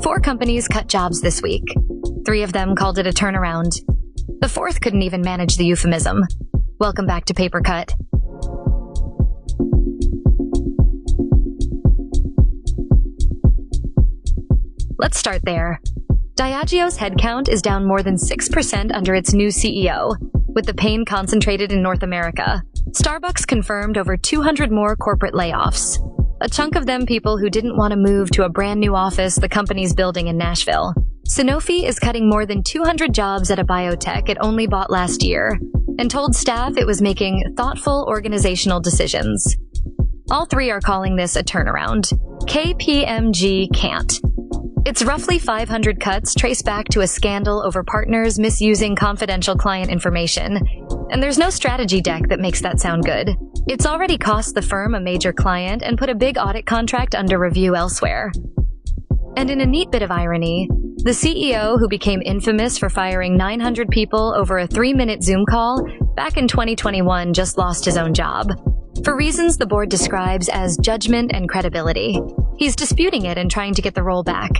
4 companies cut jobs this week. 3 of them called it a turnaround. The 4th couldn't even manage the euphemism. Welcome back to Paper Cut. Let's start there. Diageo's headcount is down more than 6% under its new CEO, with the pain concentrated in North America. Starbucks confirmed over 200 more corporate layoffs. A chunk of them people who didn't want to move to a brand new office the company's building in Nashville. Sanofi is cutting more than 200 jobs at a biotech it only bought last year, and told staff it was making thoughtful organizational decisions. All 3 are calling this a turnaround. KPMG can't. It's roughly 500 cuts traced back to a scandal over partners misusing confidential client information. And there's no strategy deck that makes that sound good. It's already cost the firm a major client and put a big audit contract under review elsewhere. And in a neat bit of irony, the CEO who became infamous for firing 900 people over a 3-minute Zoom call back in 2021 just lost his own job. For reasons the board describes as judgment and credibility. He's disputing it and trying to get the role back.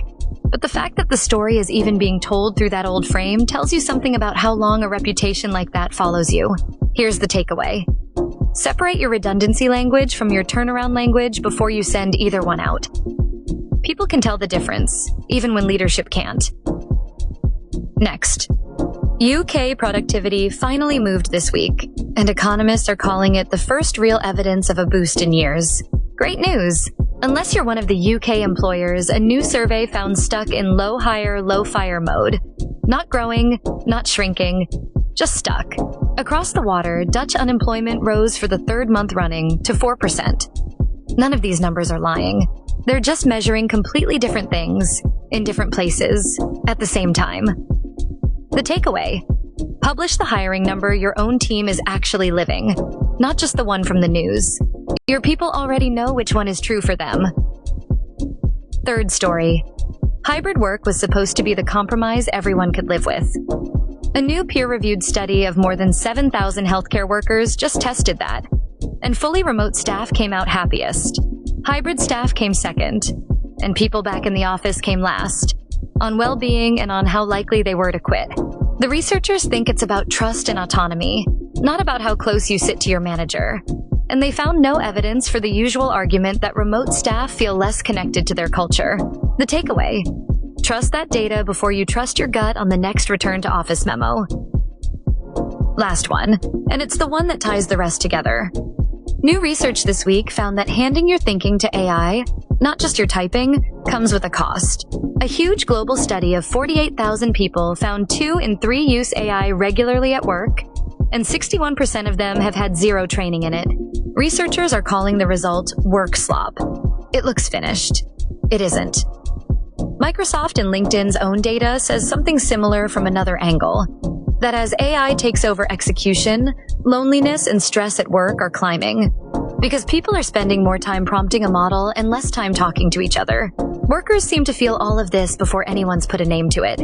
But the fact that the story is even being told through that old frame tells you something about how long a reputation like that follows you. Here's the takeaway. Separate your redundancy language from your turnaround language before you send either one out. People can tell the difference, even when leadership can't. Next. UK productivity finally moved this week, and economists are calling it the first real evidence of a boost in years. Great news! Unless you're one of the UK employers, a new survey found stuck in low hire, low fire mode. Not growing, not shrinking, just stuck. Across the water, Dutch unemployment rose for the 3rd month running to 4%. None of these numbers are lying. They're just measuring completely different things, in different places, at the same time. The takeaway: publish the hiring number your own team is actually living, not just the one from the news. Your people already know which one is true for them. 3rd story. Hybrid work was supposed to be the compromise everyone could live with. A new peer-reviewed study of more than 7,000 healthcare workers just tested that, and fully remote staff came out happiest. Hybrid staff came second, and people back in the office came last, on well-being and on how likely they were to quit. The researchers think it's about trust and autonomy, not about how close you sit to your manager. And they found no evidence for the usual argument that remote staff feel less connected to their culture. The takeaway: trust that data before you trust your gut on the next return to office memo. Last one, and it's the one that ties the rest together. New research this week found that handing your thinking to AI, not just your typing, comes with a cost. A huge global study of 48,000 people found 2 in 3 use AI regularly at work, and 61% of them have had 0 training in it. Researchers are calling the result work slop. It looks finished. It isn't. Microsoft and LinkedIn's own data says something similar from another angle. That as AI takes over execution, loneliness and stress at work are climbing. Because people are spending more time prompting a model and less time talking to each other. Workers seem to feel all of this before anyone's put a name to it.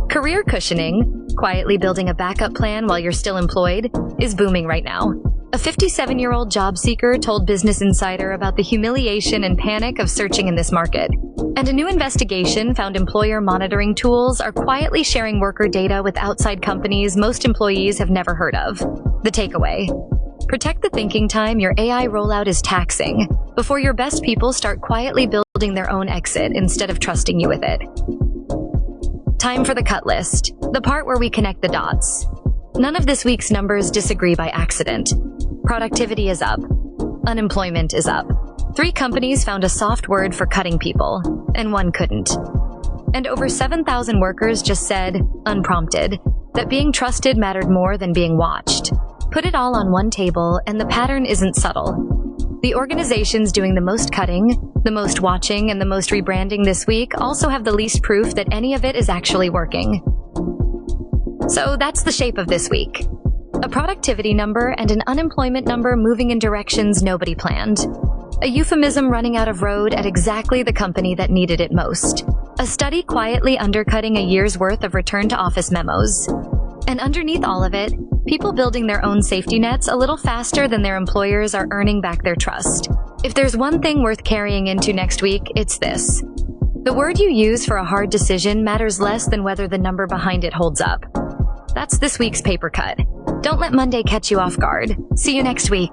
Career cushioning, quietly building a backup plan while you're still employed, is booming right now. A 57-year-old job seeker told Business Insider about the humiliation and panic of searching in this market. And a new investigation found employer monitoring tools are quietly sharing worker data with outside companies most employees have never heard of. The takeaway: protect the thinking time your AI rollout is taxing before your best people start quietly building their own exit instead of trusting you with it. Time for the cut list, the part where we connect the dots. None of this week's numbers disagree by accident. Productivity is up. Unemployment is up. 3 companies found a soft word for cutting people, and 1 couldn't. And over 7,000 workers just said, unprompted, that being trusted mattered more than being watched. Put it all on one table, and the pattern isn't subtle. The organizations doing the most cutting, the most watching, and the most rebranding this week also have the least proof that any of it is actually working. So that's the shape of this week. A productivity number and an unemployment number moving in directions nobody planned. A euphemism running out of road at exactly the company that needed it most. A study quietly undercutting a year's worth of return-to-office memos. And underneath all of it, people building their own safety nets a little faster than their employers are earning back their trust. If there's one thing worth carrying into next week, it's this. The word you use for a hard decision matters less than whether the number behind it holds up. That's this week's paper cut. Don't let Monday catch you off guard. See you next week.